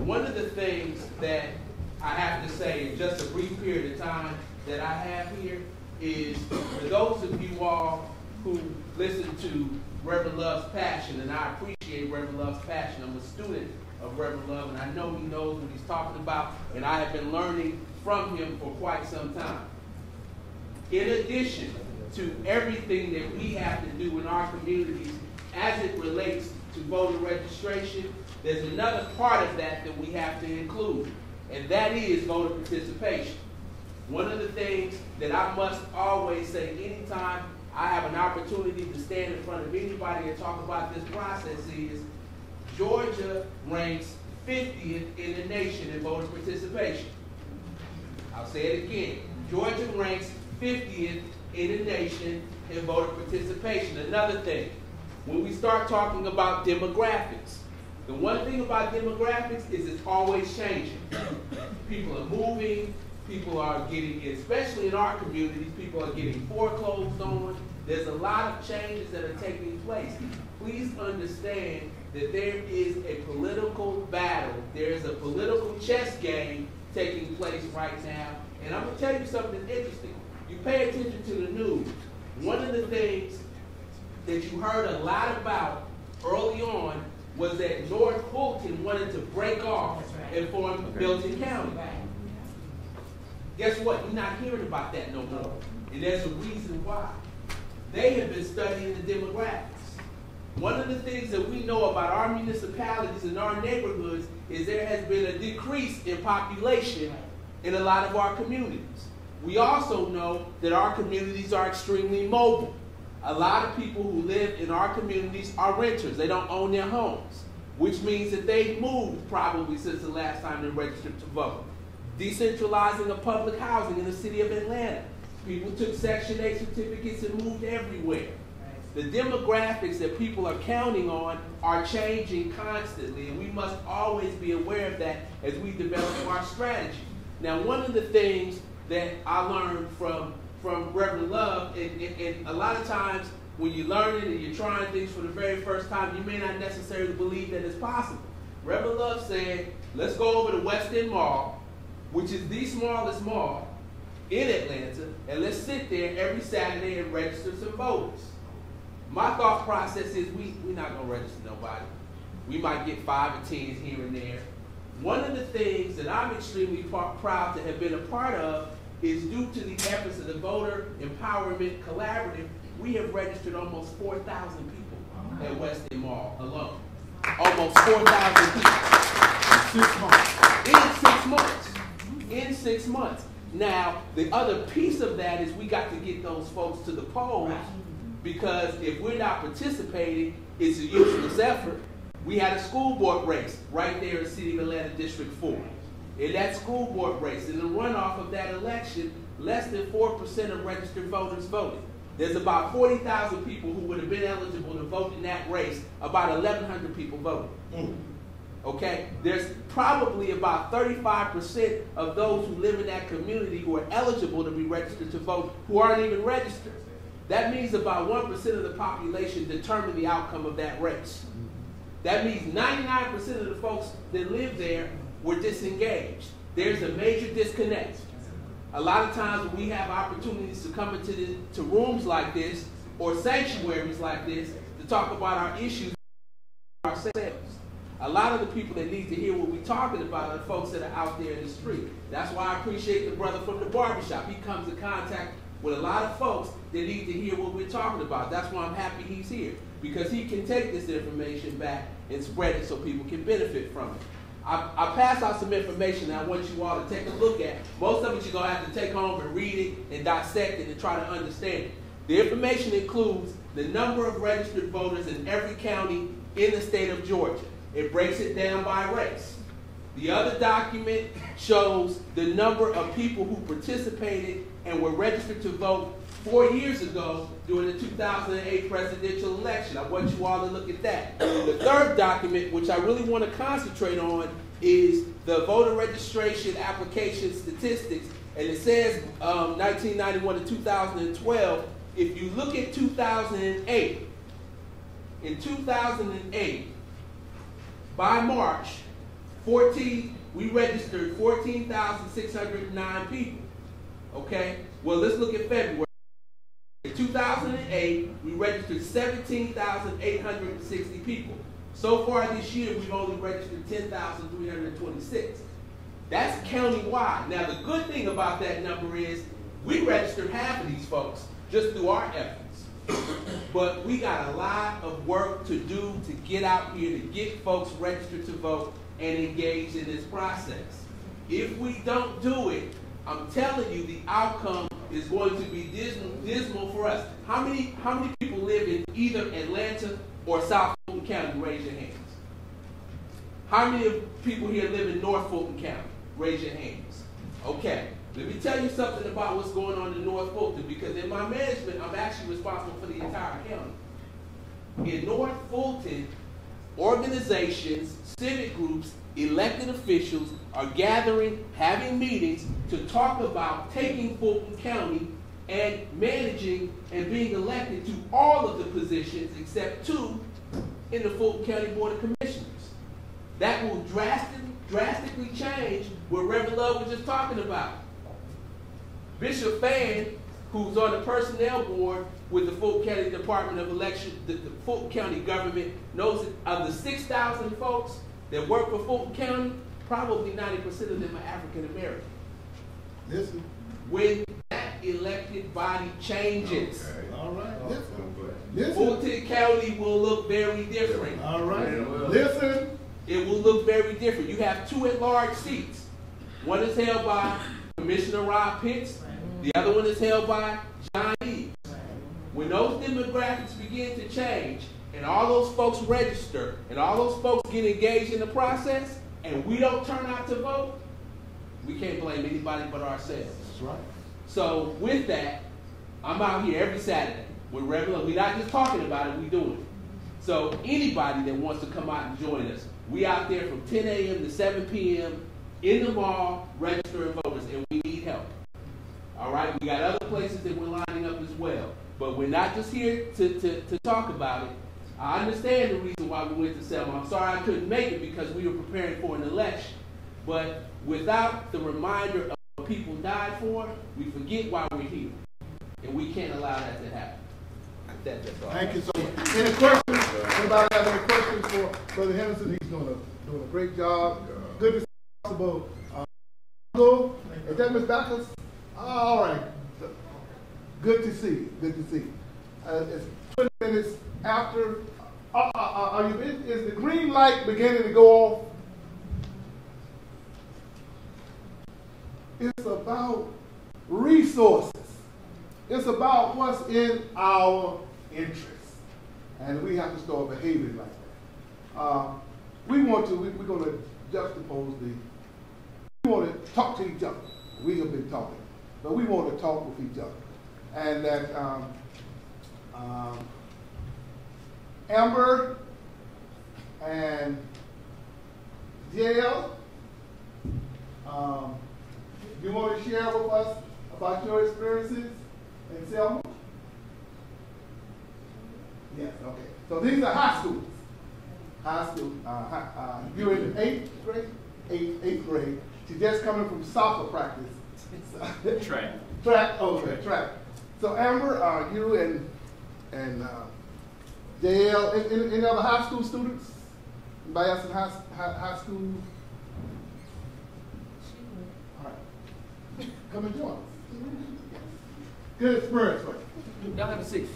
One of the things that I have to say in just a brief period of time that I have here is, for those of you all who listen to Reverend Love's passion, and I appreciate Reverend Love's passion. I'm a student of Reverend Love, and I know he knows what he's talking about, and I have been learning from him for quite some time. In addition to everything that we have to do in our communities as it relates to voter registration, there's another part of that that we have to include, and that is voter participation. One of the things that I must always say anytime I have an opportunity to stand in front of anybody and talk about this process is, Georgia ranks 50th in the nation in voter participation. I'll say it again. Georgia ranks 50th in the nation in voter participation. Another thing, when we start talking about demographics, the one thing about demographics is it's always changing. People are moving, people are getting, especially in our communities, people are getting foreclosed on. There's a lot of changes that are taking place. Please understand that there is a political battle. There is a political chess game taking place right now. And I'm going to tell you something interesting. You pay attention to the news. One of the things that you heard a lot about early on was that North Fulton wanted to break off and form Belton County. Guess what? You're not hearing about that no more. And there's a reason why. They have been studying the demographics. One of the things that we know about our municipalities and our neighborhoods is there has been a decrease in population in a lot of our communities. We also know that our communities are extremely mobile. A lot of people who live in our communities are renters. They don't own their homes, which means that they've moved probably since the last time they registered to vote. Decentralizing of public housing in the city of Atlanta. People took Section 8 certificates and moved everywhere. The demographics that people are counting on are changing constantly, and we must always be aware of that as we develop our strategy. Now, one of the things that I learned from Reverend Love, and a lot of times when you're learning and you're trying things for the very first time, you may not necessarily believe that it's possible. Reverend Love said, let's go over to West End Mall, which is the smallest mall in Atlanta, and let's sit there every Saturday and register some voters. My thought process is we're not going to register nobody. We might get 5 or 10 here and there. One of the things that I'm extremely proud to have been a part of is, due to the efforts of the Voter Empowerment Collaborative, we have registered almost 4,000 people at West End Mall alone. Almost 4,000 people. In 6 months. Now, the other piece of that is we got to get those folks to the polls, because if we're not participating, it's a useless effort. We had a school board race right there in the City of Atlanta District 4. In that school board race, in the runoff of that election, less than 4% of registered voters voted. There's about 40,000 people who would have been eligible to vote in that race. About 1,100 people voted. Okay? There's probably about 35% of those who live in that community who are eligible to be registered to vote who aren't even registered. That means about 1% of the population determined the outcome of that race. That means 99% of the folks that live there were disengaged. There's a major disconnect. A lot of times when we have opportunities to come into rooms like this or sanctuaries like this to talk about our issues ourselves, a lot of the people that need to hear what we're talking about are the folks that are out there in the street. That's why I appreciate the brother from the barbershop. He comes in contact with a lot of folks that need to hear what we're talking about. That's why I'm happy he's here, because he can take this information back and spread it so people can benefit from it. I pass out some information that I want you all to take a look at. Most of it you're going to have to take home and read it and dissect it and try to understand it. The information includes the number of registered voters in every county in the state of Georgia. It breaks it down by race. The other document shows the number of people who participated and were registered to vote 4 years ago during the 2008 presidential election. I want you all to look at that. The third document, which I really want to concentrate on, is the voter registration application statistics. And it says 1991 to 2012. If you look at 2008, in 2008, by March, we registered 14,609 people. Okay? Well, let's look at February. In 2008, we registered 17,860 people. So far this year, we've only registered 10,326. That's county-wide. Now, the good thing about that number is we registered half of these folks just through our efforts. But we got a lot of work to do to get out here, to get folks registered to vote and engaged in this process. If we don't do it, I'm telling you, the outcome is going to be dismal for us. How many people live in either Atlanta or South Fulton County? Raise your hands. How many people here live in North Fulton County? Raise your hands. Okay. Let me tell you something about what's going on in North Fulton, because in my management, I'm actually responsible for the entire county. In North Fulton, organizations, civic groups, elected officials are gathering, having meetings to talk about taking Fulton County and managing and being elected to all of the positions except 2 in the Fulton County Board of Commissioners. That will drastically change what Reverend Love was just talking about. Bishop Fan, who's on the personnel board with the Fulton County Department of Election, the Fulton County government, knows that of the 6,000 folks that work for Fulton County, probably 90% of them are African American. Listen. When that elected body changes, okay. All right. Listen. Fulton County will look very different. All right. Listen. It will look very different. You have 2 at-large seats. One is held by Commissioner Rob Pitts. The other one is held by John Eves. When those demographics begin to change and all those folks register and all those folks get engaged in the process and we don't turn out to vote, we can't blame anybody but ourselves. That's right. So with that, I'm out here every Saturday with Reverend. We're not just talking about it, we're doing it. So anybody that wants to come out and join us, we out there from 10 a.m. to 7 p.m. in the mall registering voters, and we need help. All right, we got other places that we're lining up as well. But we're not just here to talk about it. I understand the reason why we went to Selma. I'm sorry I couldn't make it because we were preparing for an election. But without the reminder of what people died for, we forget why we're here. And we can't allow that to happen. That's all. Thank you so much. Any questions? Anybody have any questions for Brother Henderson? He's doing a great job. Good to see possible. Is that Ms. Backus? All right. Good to see. Good to see. It's 20 minutes after. Is the green light beginning to go off? It's about resources. It's about what's in our interest. And we have to start behaving like that. We're going to juxtapose we want to talk to each other. We have been talking, but we want to talk with each other. And that Amber and JL, you want to share with us about your experiences in Selma? Yes, okay. So these are high schools. You're in the 8th grade? 8th grade. She's just coming from soccer practice. Track. Okay, track. So Amber, you and JL, any other high school students? Anybody else in high school? All right. Come and join us. Good experience for you. Y'all have a seat.